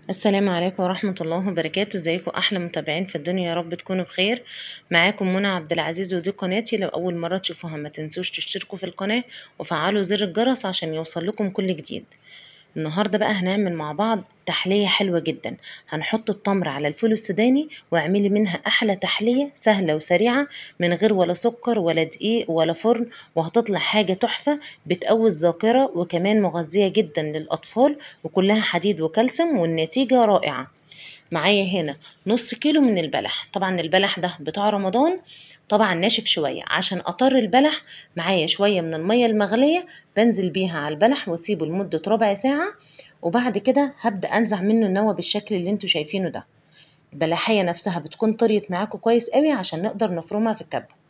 السلام عليكم ورحمة الله وبركاته. ازيكم احلى متابعين في الدنيا، يا رب تكونوا بخير. معاكم منى عبد العزيز، ودي قناتي. لو اول مرة تشوفوها ما تنسوش تشتركوا في القناة وفعلوا زر الجرس عشان يوصل لكم كل جديد. النهاردة بقى هنعمل مع بعض تحلية حلوة جدا. هنحط التمر على الفول السوداني واعملي منها احلى تحلية سهلة وسريعة، من غير ولا سكر ولا دقيق ولا فرن، وهتطلع حاجة تحفة بتقوي الذاكرة وكمان مغذية جدا للأطفال، وكلها حديد وكالسيوم، والنتيجة رائعة. معايا هنا نص كيلو من البلح. طبعا البلح ده بتاع رمضان، طبعا ناشف شوية. عشان أطر البلح معايا شوية من المية المغلية، بنزل بيها على البلح واسيبه لمدة ربع ساعة، وبعد كده هبدأ أنزع منه النوى بالشكل اللي انتوا شايفينه ده. البلحية نفسها بتكون طريت معاكم كويس قوي عشان نقدر نفرمها في الكبة.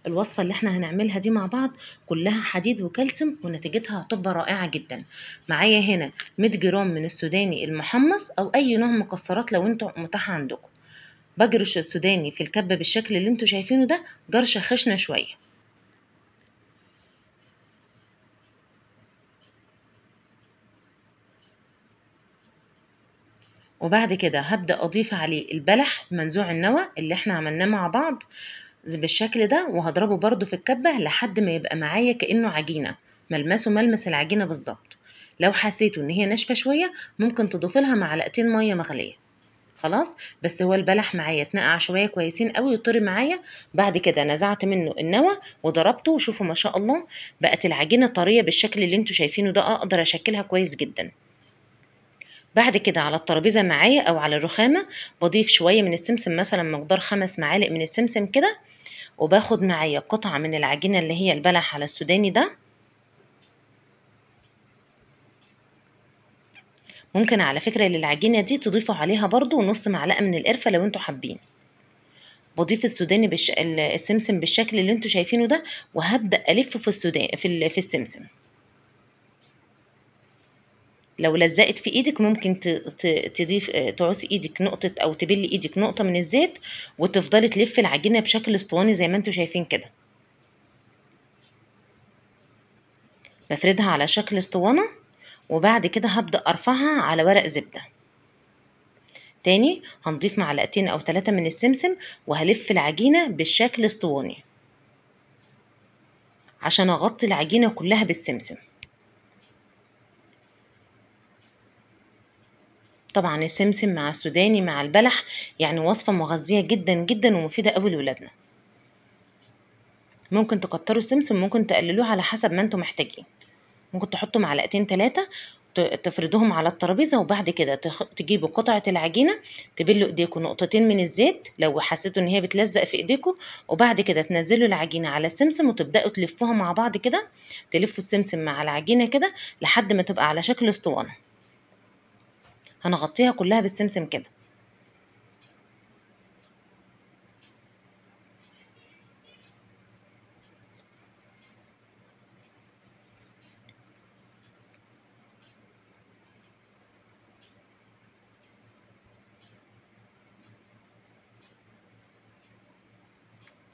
الوصفة اللي احنا هنعملها دي مع بعض كلها حديد وكالسيوم، ونتيجتها هتبقى رائعة جدا. معايا هنا 100 جرام من السوداني المحمص او اي نوع مكسرات لو انتوا متاح عندكم. بجرش السوداني في الكبة بالشكل اللي انتوا شايفينه ده، جرشة خشنة شوية. وبعد كده هبدأ أضيف عليه البلح منزوع النوى اللي احنا عملناه مع بعض بالشكل ده، وهضربه برضو في الكبة لحد ما يبقى معايا كأنه عجينة، ملمسه ملمس العجينة بالظبط. لو حسيتوا ان هي ناشفة شوية ممكن تضيف لها معلقتين مية مغلية. خلاص، بس هو البلح معايا اتنقع شوية كويسين قوي وطري معايا. بعد كده نزعت منه النوى وضربته، وشوفوا ما شاء الله بقت العجينة طرية بالشكل اللي انتوا شايفينه ده، اقدر اشكلها كويس جدا. بعد كده على الترابيزة معايا أو على الرخامة بضيف شوية من السمسم، مثلا مقدار 5 معالق من السمسم كده، وباخد معايا قطعة من العجينة اللي هي البلح على السوداني ده. ممكن على فكرة للعجينة دي تضيفوا عليها برضو نص معلقة من القرفة لو انتوا حابين. بضيف السوداني السمسم بالشكل اللي انتوا شايفينه ده، وهبدأ ألف في السودان في السمسم. لو لزقت في ايدك ممكن تضيف تعوزي ايدك نقطة او تبلي ايدك نقطة من الزيت، وتفضلي تلفي العجينة بشكل اسطواني زي ما انتوا شايفين كده. بفردها على شكل اسطوانة، وبعد كده هبدأ ارفعها على ورق زبدة. تاني هنضيف معلقتين او 3 من السمسم، وهلف العجينة بالشكل اسطواني عشان اغطي العجينة كلها بالسمسم. طبعا السمسم مع السوداني مع البلح يعني وصفة مغذية جدا جدا ومفيدة قوي لولادنا. ممكن تكتروا السمسم، ممكن تقللوه على حسب ما انتوا محتاجين. ممكن تحطوا معلقتين 3، تفردوهم على الترابيزة، وبعد كده تجيبوا قطعة العجينة، تبلوا ايديكم نقطتين من الزيت لو حسيتوا ان هي بتلزق في ايديكم، وبعد كده تنزلوا العجينة على السمسم وتبدأوا تلفوها مع بعض كده. تلفوا السمسم مع العجينة كده لحد ما تبقى على شكل اسطوانة. هنغطيها كلها بالسمسم كده.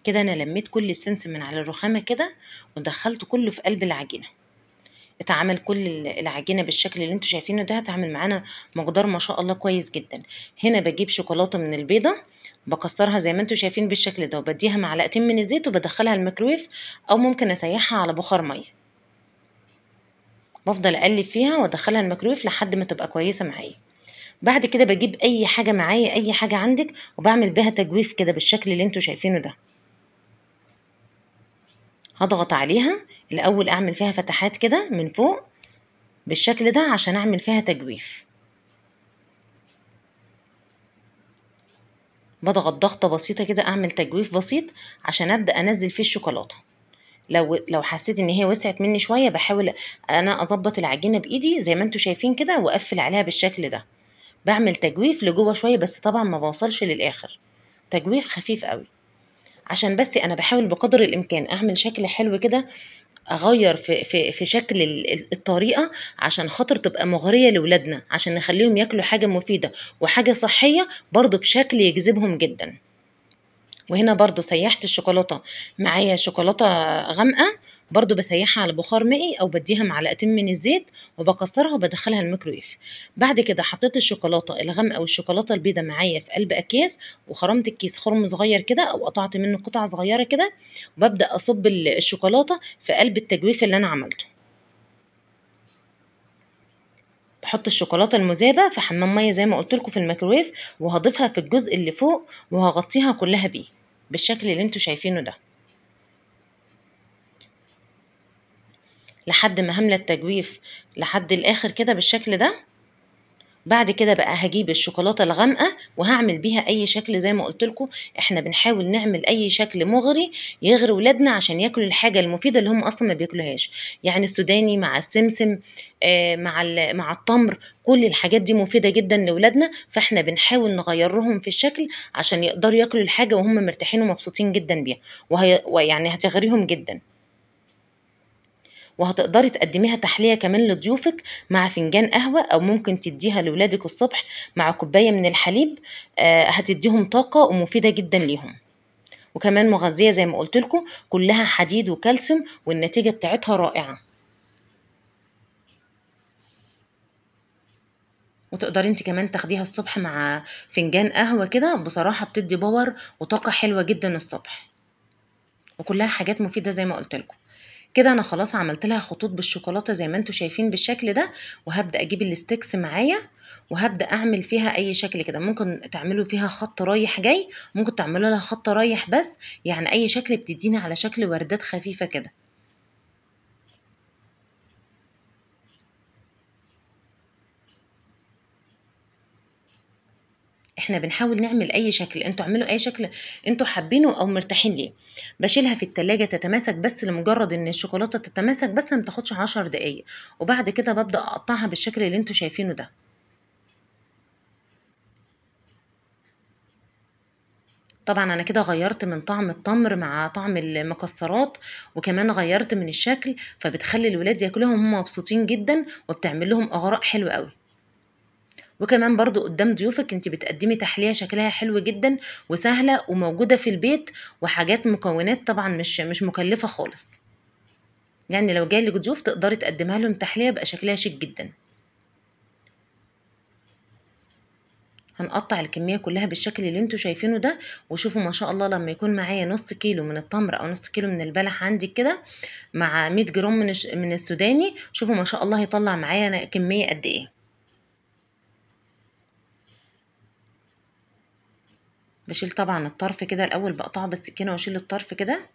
كده انا لميت كل السمسم من على الرخامة كده، ودخلت كله في قلب العجينة. اتعمل كل العجينة بالشكل اللي انتوا شايفينه ده، هتعمل معانا مقدار ما شاء الله كويس جدا. هنا بجيب شوكولاتة من البيضة، بكسرها زي ما انتوا شايفين بالشكل ده، وبديها معلقتين من الزيت وبدخلها الميكرويف، او ممكن اسيحها على بخار مية. بفضل اقلب فيها وادخلها الميكرويف لحد ما تبقى كويسة معايا. بعد كده بجيب اي حاجة معايا، اي حاجة عندك، وبعمل بيها تجويف كده بالشكل اللي انتوا شايفينه ده. هضغط عليها الاول، اعمل فيها فتحات كده من فوق بالشكل ده عشان اعمل فيها تجويف. بضغط ضغطة بسيطة كده، اعمل تجويف بسيط عشان ابدأ انزل فيه الشوكولاتة. لو حسيت ان هي وسعت مني شوية بحاول انا اظبط العجينة بايدي زي ما انتوا شايفين كده، واقفل عليها بالشكل ده. بعمل تجويف لجوه شوية، بس طبعا ما بوصلش للاخر، تجويف خفيف قوي، عشان بس انا بحاول بقدر الامكان اعمل شكل حلو كده، اغير في شكل الطريقة عشان خاطر تبقى مغرية لولادنا، عشان نخليهم ياكلوا حاجة مفيدة وحاجة صحية برضو بشكل يجذبهم جدا. وهنا برضو سيحت الشوكولاتة معايا شوكولاتة غامقة، برضو بسيحها على بخار مائي او بديها معلقتين من الزيت وبكسرها وبدخلها الميكرويف. بعد كده حطيت الشوكولاتة الغامقة والشوكولاتة البيضاء معايا في قلب اكياس، وخرمت الكيس خرم صغير كده او قطعت منه قطع صغيرة كده، وببدأ اصب الشوكولاتة في قلب التجويف اللي انا عملته. بحط الشوكولاتة المذابة في حمام مية زي ما قلت لكم في الميكرويف، وهضيفها في الجزء اللي فوق وهغطيها كلها بيه بالشكل اللي انتوا شايفينه ده، لحد ما هملى التجويف لحد الاخر كده بالشكل ده. بعد كده بقى هجيب الشوكولاتة الغامقة وهعمل بيها اي شكل زي ما قلت لكم. احنا بنحاول نعمل اي شكل مغري يغري ولادنا عشان ياكلوا الحاجة المفيدة اللي هم اصلا ما بياكلوهاش، يعني السوداني مع السمسم، مع التمر، كل الحاجات دي مفيدة جدا لولادنا، فاحنا بنحاول نغير لهم في الشكل عشان يقدروا ياكلوا الحاجة وهم مرتاحين ومبسوطين جدا بيها، ويعني هتغريهم جدا. وهتقدري تقدميها تحلية كمان لضيوفك مع فنجان قهوة، أو ممكن تديها لولادك الصبح مع كوباية من الحليب، هتديهم طاقة ومفيدة جدا ليهم، وكمان مغذية زي ما قلت لكم، كلها حديد وكالسيوم والنتيجة بتاعتها رائعة. وتقدري انت كمان تاخديها الصبح مع فنجان قهوة كده، بصراحة بتدي باور وطاقة حلوة جدا الصبح، وكلها حاجات مفيدة زي ما قلت لكم. كده انا خلاص عملت لها خطوط بالشوكولاته زي ما انتم شايفين بالشكل ده، وهبدا اجيب الستيكس معايا وهبدا اعمل فيها اي شكل كده. ممكن تعملوا فيها خط رايح جاي، ممكن تعملوا لها خط رايح بس، يعني اي شكل بتدينا على شكل وردات خفيفه كده. احنا بنحاول نعمل اي شكل، انتوا اعملوا اي شكل انتوا حابينه او مرتاحين ليه. بشيلها في التلاجة تتماسك، بس لمجرد ان الشوكولاته تتماسك بس، ما تاخدش 10 دقايق، وبعد كده ببدا اقطعها بالشكل اللي انتوا شايفينه ده. طبعا انا كده غيرت من طعم التمر مع طعم المكسرات، وكمان غيرت من الشكل، فبتخلي الولاد ياكلوهم هم مبسوطين جدا، وبتعمل لهم اغراء حلوة قوي. وكمان برضو قدام ضيوفك انت بتقدمي تحلية شكلها حلو جدا وسهلة وموجودة في البيت، وحاجات مكونات طبعا مش مكلفة خالص، يعني لو جاي لك ضيوف تقدري تقدمها لهم تحلية بقى شكلها شيك جدا. هنقطع الكمية كلها بالشكل اللي انتوا شايفينه ده، وشوفوا ما شاء الله لما يكون معايا نص كيلو من التمر او نص كيلو من البلح عندك كده، مع 100 جرام من السوداني، شوفوا ما شاء الله هيطلع معايا كمية قد ايه. بشيل طبعا الطرف كده الاول، بقطعه بالسكينة واشيل الطرف كده،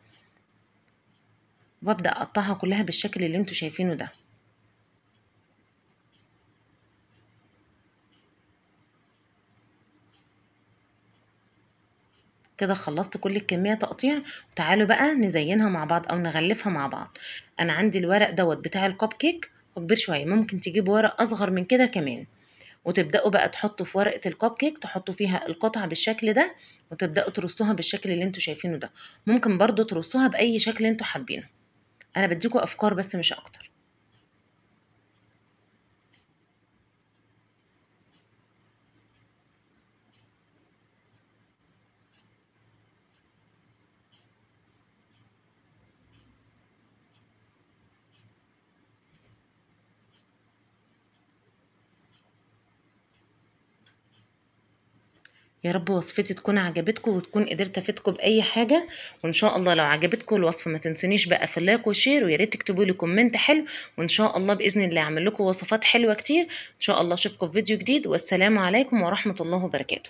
وابدأ اقطعها كلها بالشكل اللي انتوا شايفينه ده. كده خلصت كل الكمية تقطيع. تعالوا بقى نزينها مع بعض او نغلفها مع بعض. انا عندي الورق دوت بتاع الكب كيك وكبير شوية، ممكن تجيبوا ورق اصغر من كده كمان، وتبدأوا بقى تحطوا في ورقة الكب كيك، تحطوا فيها القطع بالشكل ده، وتبدأوا ترصوها بالشكل اللي انتوا شايفينه ده. ممكن برضو ترصوها بأي شكل انتوا حابينه، انا بديكوا افكار بس مش اكتر. يا رب وصفتي تكون عجبتكم وتكون قدرت افيدكم باي حاجه، وان شاء الله لو عجبتكم الوصفه ما تنسونيش بقى في اللايك والشير، ويا ريت تكتبوا لي كومنت حلو، وان شاء الله باذن الله اعمل لكم وصفات حلوه كتير. ان شاء الله اشوفكم في فيديو جديد، والسلام عليكم ورحمه الله وبركاته.